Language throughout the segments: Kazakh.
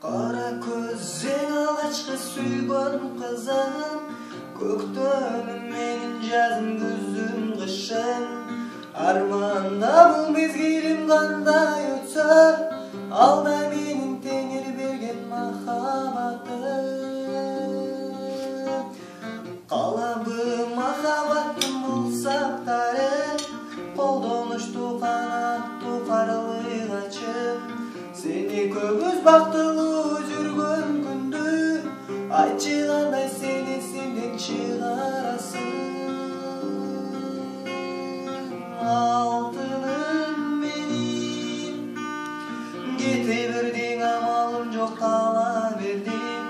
Kara ko'zing alachqa suygan qizim, ko'kdonim menin жазым күзім qishim. Armanda bu mezgilim qanday o'tsa, alda menin tengir bergen mahabatim. Qalabı mahabatim bulsak tarif, qo'ldonushtu qanattu qarılık açıp. Seni көбүз бактылуу жүргөн күндү, айтчы кандай сени эсиңден чыгарасың. Алтыным менин кете бердиң, амалым жок кала бердиң.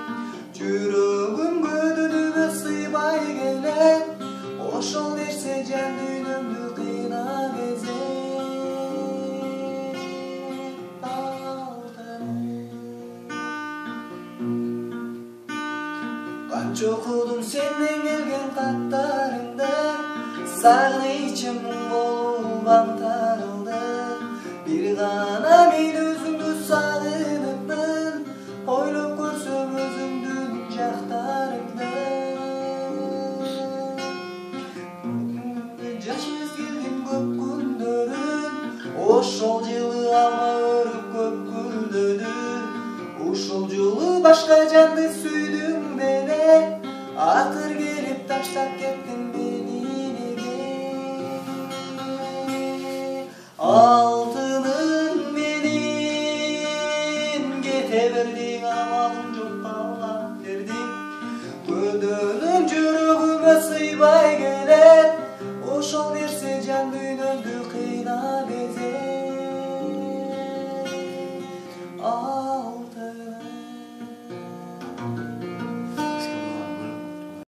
Жүрөгүм көдүнүмө сыйбай келет, ошол нерсе жан дүйнөмдү кыйнап эзет. Qancha o'qidim senden kelgen xatlarыңды, sag'inchim bo'lib аңтарылды. Bir gana men өзүңдү sagыныпмын, ойлоп көрсөм өзүңдүн жактарыңды. Жашыбыз келген көп күндөрүн, ошол жылы алма өрүп көп гүлдөдү. Ушул жылы башка жанды сүйдүм беле, акыр келип таштап кеттиң мени неге? Алтыным менин кете бердиң, амалым жок кала бердиң. Көдөнүм жүрөгүмө сыйбай келет, ошол нерсе жан дүйнө